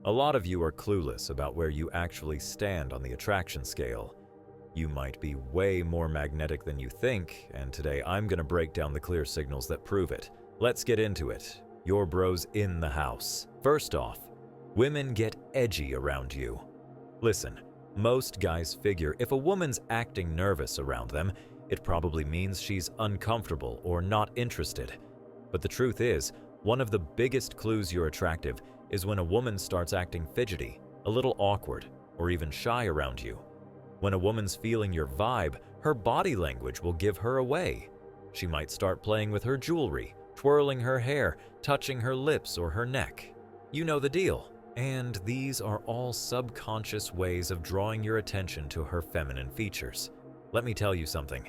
A lot of you are clueless about where you actually stand on the attraction scale. You might be way more magnetic than you think, and today I'm gonna break down the clear signals that prove it. Let's get into it. Your bro's in the house. First off, women get edgy around you. Listen, most guys figure if a woman's acting nervous around them, it probably means she's uncomfortable or not interested. But the truth is, one of the biggest clues you're attractive is when a woman starts acting fidgety, a little awkward, or even shy around you. When a woman's feeling your vibe, her body language will give her away. She might start playing with her jewelry, twirling her hair, touching her lips or her neck. You know the deal. And these are all subconscious ways of drawing your attention to her feminine features. Let me tell you something.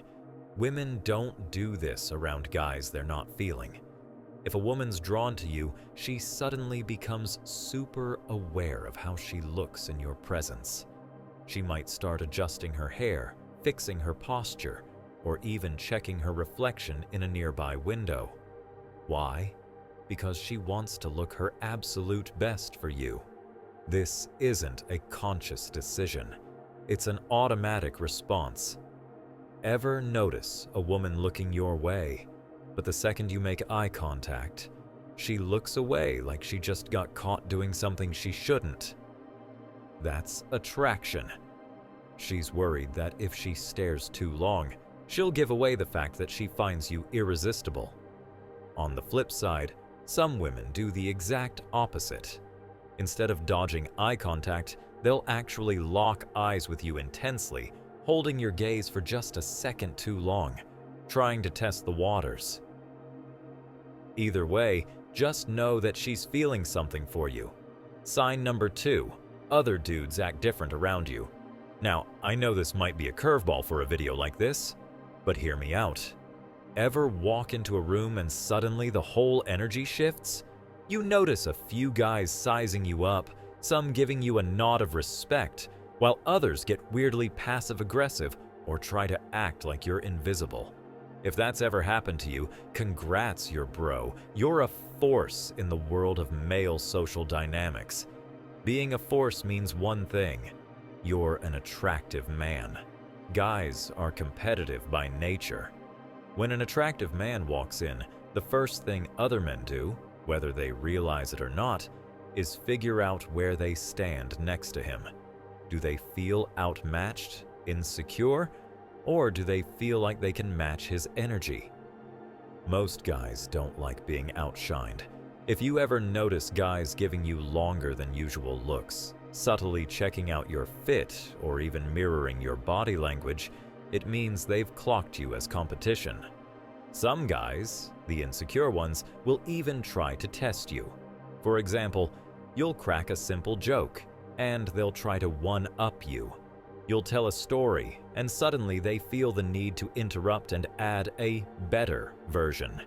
Women don't do this around guys they're not feeling. If a woman's drawn to you, she suddenly becomes super aware of how she looks in your presence. She might start adjusting her hair, fixing her posture, or even checking her reflection in a nearby window. Why? Because she wants to look her absolute best for you. This isn't a conscious decision. It's an automatic response. Ever notice a woman looking your way, but the second you make eye contact, she looks away like she just got caught doing something she shouldn't? That's attraction. She's worried that if she stares too long, she'll give away the fact that she finds you irresistible. On the flip side, some women do the exact opposite. Instead of dodging eye contact, they'll actually lock eyes with you intensely, holding your gaze for just a second too long, trying to test the waters. Either way, just know that she's feeling something for you. Sign number 2, other dudes act different around you. Now, I know this might be a curveball for a video like this, but hear me out. Ever walk into a room and suddenly the whole energy shifts? You notice a few guys sizing you up, some giving you a nod of respect, while others get weirdly passive-aggressive or try to act like you're invisible. If that's ever happened to you, congrats, your bro. You're a force in the world of male social dynamics. Being a force means one thing: you're an attractive man. Guys are competitive by nature. When an attractive man walks in, the first thing other men do, whether they realize it or not, is figure out where they stand next to him. Do they feel outmatched, insecure, or do they feel like they can match his energy? Most guys don't like being outshined. If you ever notice guys giving you longer than usual looks, subtly checking out your fit, or even mirroring your body language, it means they've clocked you as competition. Some guys, the insecure ones, will even try to test you. For example, you'll crack a simple joke, and they'll try to one-up you. You'll tell a story, and suddenly they feel the need to interrupt and add a better version.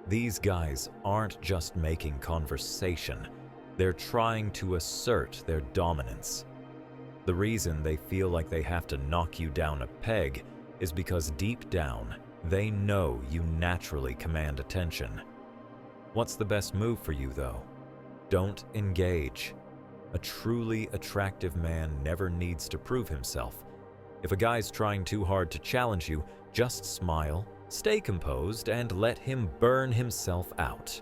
These guys aren't just making conversation, they're trying to assert their dominance. The reason they feel like they have to knock you down a peg is because deep down, they know you naturally command attention. What's the best move for you, though? Don't engage. A truly attractive man never needs to prove himself. If a guy's trying too hard to challenge you, just smile, stay composed, and let him burn himself out.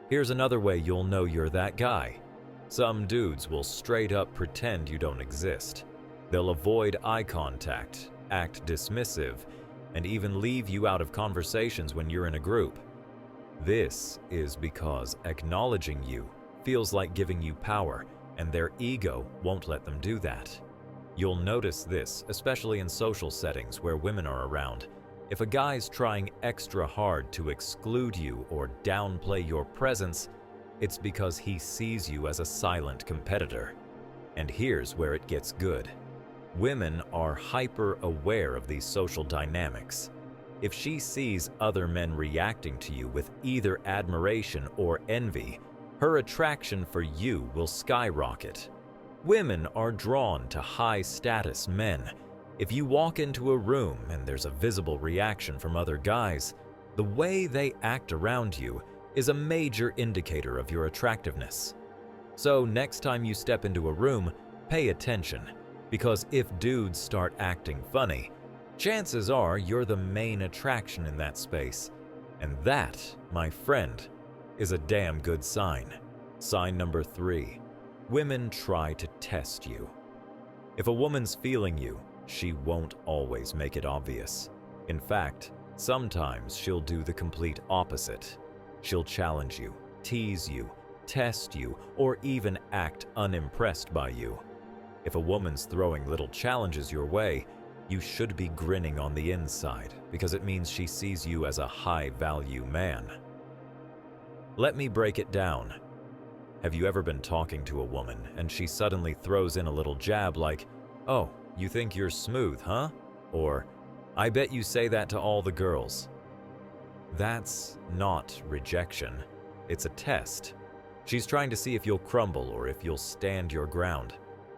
Here's another way you'll know you're that guy. Some dudes will straight up pretend you don't exist. They'll avoid eye contact, act dismissive, and even leave you out of conversations when you're in a group. This is because acknowledging you feels like giving you power, and their ego won't let them do that. You'll notice this, especially in social settings where women are around. If a guy's trying extra hard to exclude you or downplay your presence, it's because he sees you as a silent competitor. And here's where it gets good. Women are hyper-aware of these social dynamics. If she sees other men reacting to you with either admiration or envy, her attraction for you will skyrocket. Women are drawn to high-status men. If you walk into a room and there's a visible reaction from other guys, the way they act around you is a major indicator of your attractiveness. So next time you step into a room, pay attention, because if dudes start acting funny, chances are you're the main attraction in that space. And that, my friend, is a damn good sign. Sign number 3. Women try to test you. If a woman's feeling you, she won't always make it obvious. In fact, sometimes she'll do the complete opposite. She'll challenge you, tease you, test you, or even act unimpressed by you. If a woman's throwing little challenges your way, you should be grinning on the inside because it means she sees you as a high-value man. Let me break it down. Have you ever been talking to a woman and she suddenly throws in a little jab like, "Oh, you think you're smooth, huh?" Or, "I bet you say that to all the girls." That's not rejection. It's a test. She's trying to see if you'll crumble or if you'll stand your ground.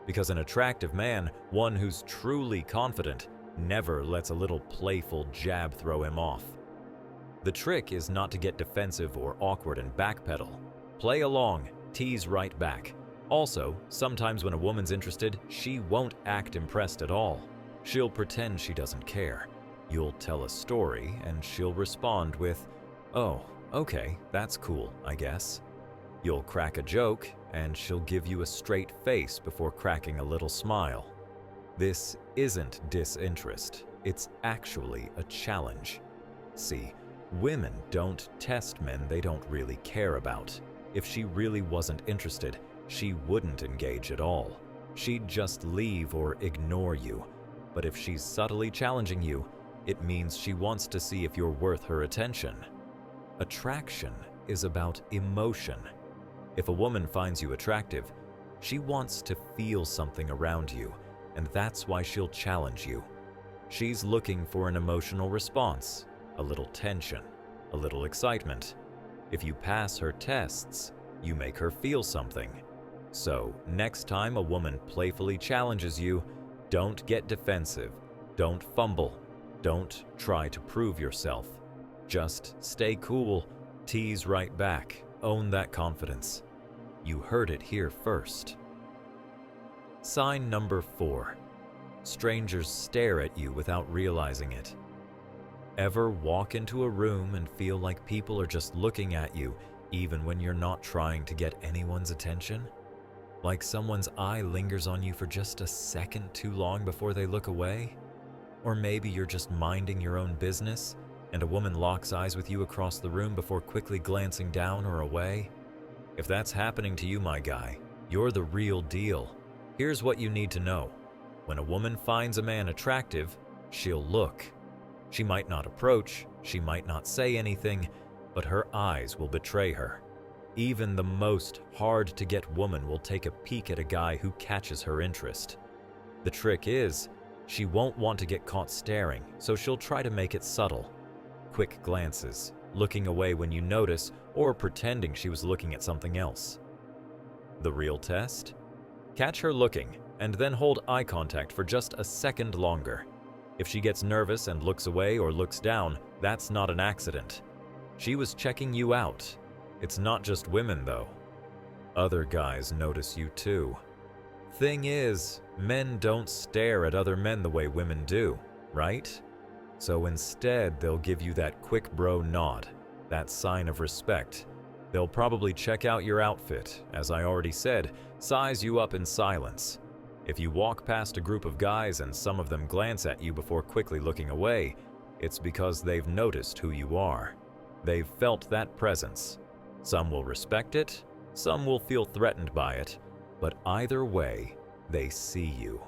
Because an attractive man, one who's truly confident, never lets a little playful jab throw him off. The trick is not to get defensive or awkward and backpedal. Play along, tease right back. Also, sometimes when a woman's interested, she won't act impressed at all. She'll pretend she doesn't care. You'll tell a story and she'll respond with, "Oh, okay, that's cool, I guess." You'll crack a joke and she'll give you a straight face before cracking a little smile. This isn't disinterest, it's actually a challenge. See, women don't test men they don't really care about. If she really wasn't interested, she wouldn't engage at all. She'd just leave or ignore you. But if she's subtly challenging you, it means she wants to see if you're worth her attention. Attraction is about emotion. If a woman finds you attractive, she wants to feel something around you, and that's why she'll challenge you. She's looking for an emotional response, a little tension, a little excitement. If you pass her tests, you make her feel something. So, next time a woman playfully challenges you, don't get defensive, don't fumble, don't try to prove yourself. Just stay cool, tease right back, own that confidence. You heard it here first. Sign number 4. Strangers stare at you without realizing it. Ever walk into a room and feel like people are just looking at you even when you're not trying to get anyone's attention? Like someone's eye lingers on you for just a second too long before they look away? Or maybe you're just minding your own business and a woman locks eyes with you across the room before quickly glancing down or away? If that's happening to you, my guy, you're the real deal. Here's what you need to know. When a woman finds a man attractive, she'll look. She might not approach, she might not say anything, but her eyes will betray her. Even the most hard-to-get woman will take a peek at a guy who catches her interest. The trick is, she won't want to get caught staring, so she'll try to make it subtle. Quick glances, looking away when you notice, or pretending she was looking at something else. The real test? Catch her looking, and then hold eye contact for just a second longer. If she gets nervous and looks away or looks down, that's not an accident. She was checking you out. It's not just women, though. Other guys notice you too. Thing is, men don't stare at other men the way women do, right? So instead, they'll give you that quick bro nod, that sign of respect. They'll probably check out your outfit, as I already said, size you up in silence. If you walk past a group of guys and some of them glance at you before quickly looking away, it's because they've noticed who you are. They've felt that presence. Some will respect it, some will feel threatened by it, but either way, they see you.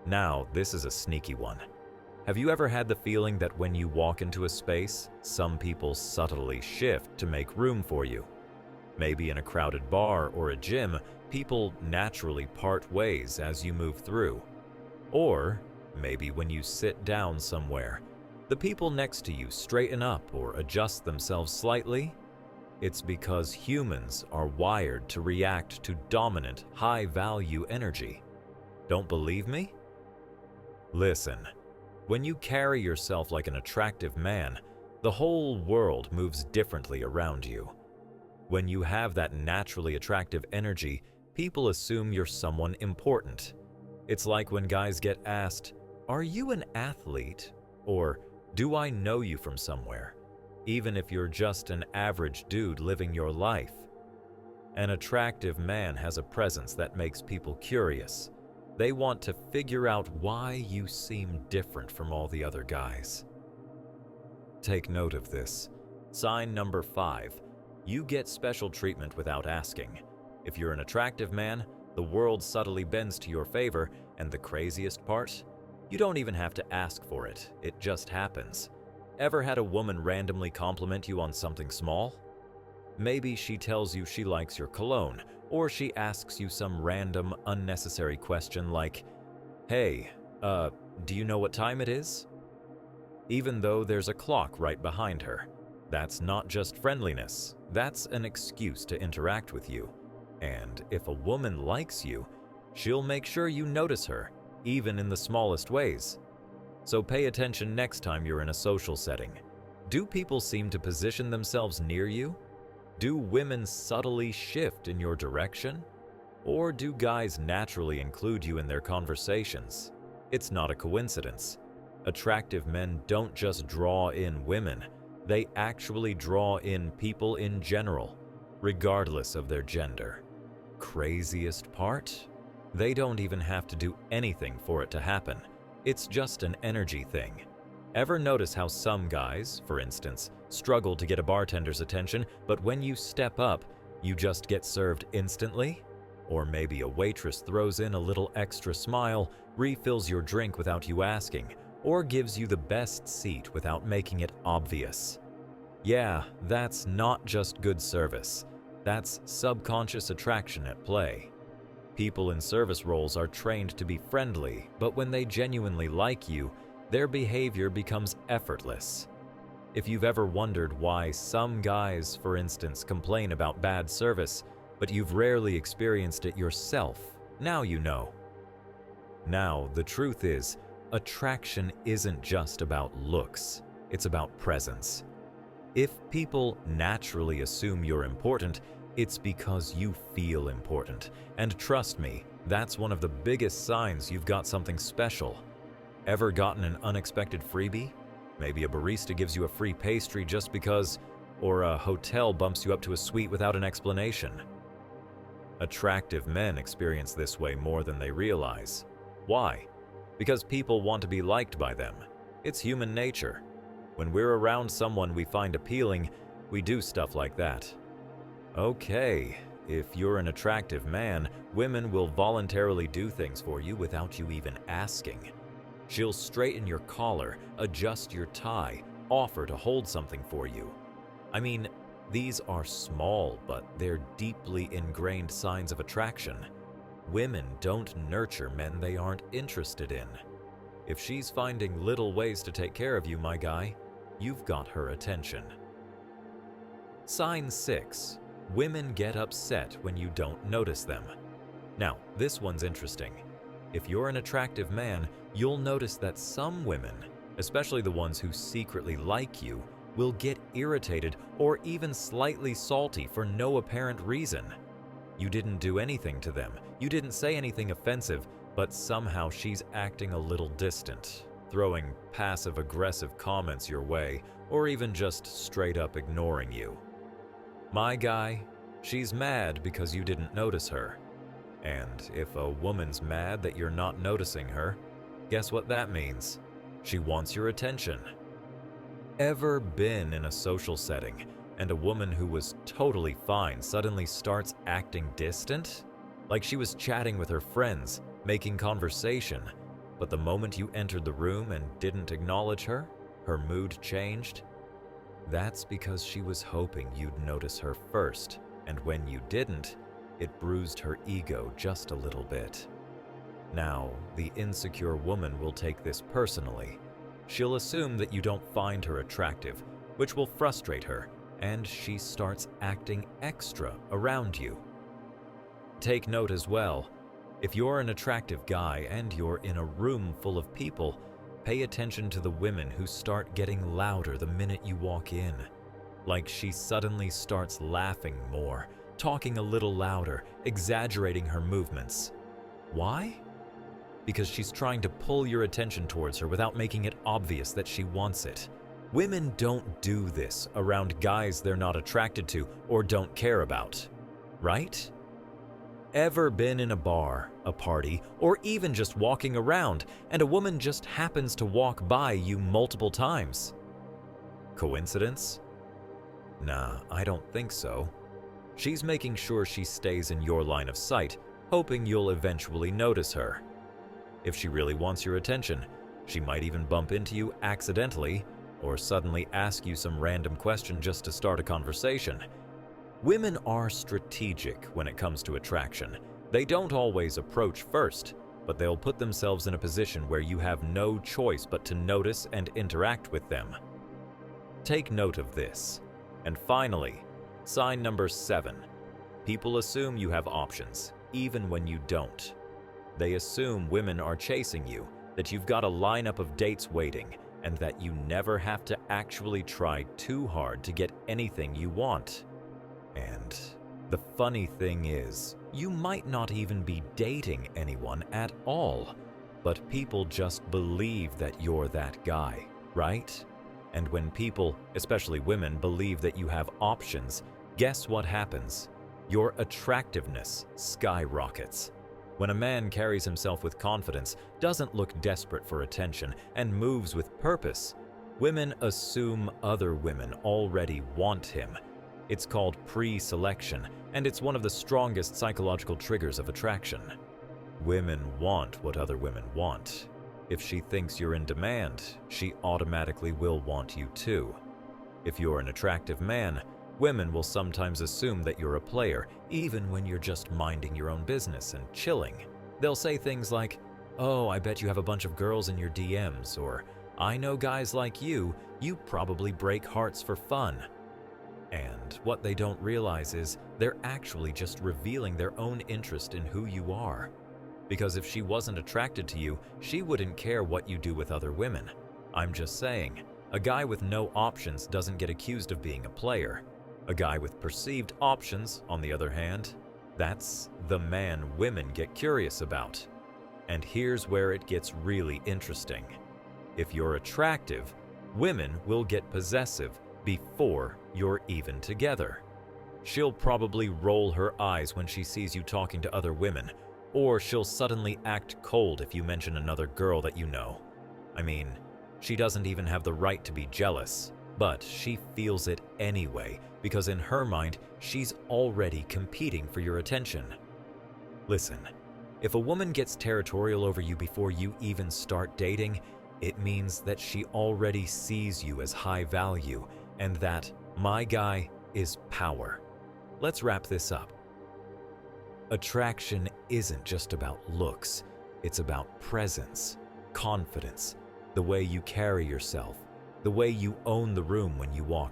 Now, this is a sneaky one. Have you ever had the feeling that when you walk into a space, some people subtly shift to make room for you? Maybe in a crowded bar or a gym, people naturally part ways as you move through. Or maybe when you sit down somewhere, the people next to you straighten up or adjust themselves slightly. It's because humans are wired to react to dominant, high-value energy. Don't believe me? Listen. When you carry yourself like an attractive man, the whole world moves differently around you. When you have that naturally attractive energy, people assume you're someone important. It's like when guys get asked, "Are you an athlete?" or "Do I know you from somewhere?" even if you're just an average dude living your life. An attractive man has a presence that makes people curious. They want to figure out why you seem different from all the other guys. Take note of this. Sign number 5. You get special treatment without asking. If you're an attractive man, the world subtly bends to your favor, and the craziest part? You don't even have to ask for it. It just happens. Ever had a woman randomly compliment you on something small? Maybe she tells you she likes your cologne, or she asks you some random, unnecessary question like, "Hey, do you know what time it is?" Even though there's a clock right behind her. That's not just friendliness, that's an excuse to interact with you. And if a woman likes you, she'll make sure you notice her, even in the smallest ways. So pay attention next time you're in a social setting. Do people seem to position themselves near you? Do women subtly shift in your direction? Or do guys naturally include you in their conversations? It's not a coincidence. Attractive men don't just draw in women, they actually draw in people in general, regardless of their gender. Craziest part? They don't even have to do anything for it to happen. It's just an energy thing. Ever notice how some guys, for instance, struggle to get a bartender's attention, but when you step up, you just get served instantly? Or maybe a waitress throws in a little extra smile, refills your drink without you asking, or gives you the best seat without making it obvious. Yeah, that's not just good service. That's subconscious attraction at play. People in service roles are trained to be friendly, but when they genuinely like you, their behavior becomes effortless. If you've ever wondered why some guys, for instance, complain about bad service, but you've rarely experienced it yourself, now you know. Now, the truth is, attraction isn't just about looks, it's about presence. If people naturally assume you're important, it's because you feel important. And trust me, that's one of the biggest signs you've got something special. Ever gotten an unexpected freebie? Maybe a barista gives you a free pastry just because, or a hotel bumps you up to a suite without an explanation. Attractive men experience this way more than they realize. Why? Because people want to be liked by them. It's human nature. When we're around someone we find appealing, we do stuff like that. Okay, if you're an attractive man, women will voluntarily do things for you without you even asking. She'll straighten your collar, adjust your tie, offer to hold something for you. I mean, these are small, but they're deeply ingrained signs of attraction. Women don't nurture men they aren't interested in. If she's finding little ways to take care of you, my guy, you've got her attention. Sign 6. Women get upset when you don't notice them. Now, this one's interesting. If you're an attractive man, you'll notice that some women, especially the ones who secretly like you, will get irritated or even slightly salty for no apparent reason. You didn't do anything to them, you didn't say anything offensive, but somehow she's acting a little distant, throwing passive-aggressive comments your way, or even just straight up ignoring you. My guy, she's mad because you didn't notice her. And if a woman's mad that you're not noticing her, guess what that means? She wants your attention. Ever been in a social setting and a woman who was totally fine suddenly starts acting distant? Like she was chatting with her friends, making conversation, but the moment you entered the room and didn't acknowledge her, her mood changed? That's because she was hoping you'd notice her first, and when you didn't, it bruised her ego just a little bit. Now, the insecure woman will take this personally. She'll assume that you don't find her attractive, which will frustrate her, and she starts acting extra around you. Take note as well, if you're an attractive guy and you're in a room full of people, pay attention to the women who start getting louder the minute you walk in. Like she suddenly starts laughing more, talking a little louder, exaggerating her movements. Why? Because she's trying to pull your attention towards her without making it obvious that she wants it. Women don't do this around guys they're not attracted to or don't care about, right? Ever been in a bar, a party, or even just walking around, and a woman just happens to walk by you multiple times? Coincidence? Nah, I don't think so. She's making sure she stays in your line of sight, hoping you'll eventually notice her. If she really wants your attention, she might even bump into you accidentally or suddenly ask you some random question just to start a conversation. Women are strategic when it comes to attraction. They don't always approach first, but they'll put themselves in a position where you have no choice but to notice and interact with them. Take note of this. And finally, sign number 7. People assume you have options, even when you don't. They assume women are chasing you, that you've got a lineup of dates waiting, and that you never have to actually try too hard to get anything you want. And the funny thing is, you might not even be dating anyone at all, but people just believe that you're that guy, right? And when people, especially women, believe that you have options, guess what happens? Your attractiveness skyrockets. When a man carries himself with confidence, doesn't look desperate for attention, and moves with purpose, women assume other women already want him. It's called pre-selection, and it's one of the strongest psychological triggers of attraction. Women want what other women want. If she thinks you're in demand, she automatically will want you too. If you're an attractive man, women will sometimes assume that you're a player, even when you're just minding your own business and chilling. They'll say things like, "Oh, I bet you have a bunch of girls in your DMs," or "I know guys like you probably break hearts for fun." And what they don't realize is they're actually just revealing their own interest in who you are. Because if she wasn't attracted to you, she wouldn't care what you do with other women. I'm just saying, a guy with no options doesn't get accused of being a player. A guy with perceived options, on the other hand, that's the man women get curious about. And here's where it gets really interesting. If you're attractive, women will get possessive before you're even together. She'll probably roll her eyes when she sees you talking to other women, or she'll suddenly act cold if you mention another girl that you know. I mean, she doesn't even have the right to be jealous, but she feels it anyway because in her mind, she's already competing for your attention. Listen, if a woman gets territorial over you before you even start dating, it means that she already sees you as high value and that my guy is power. Let's wrap this up. Attraction isn't just about looks, it's about presence, confidence, the way you carry yourself, the way you own the room when you walk in.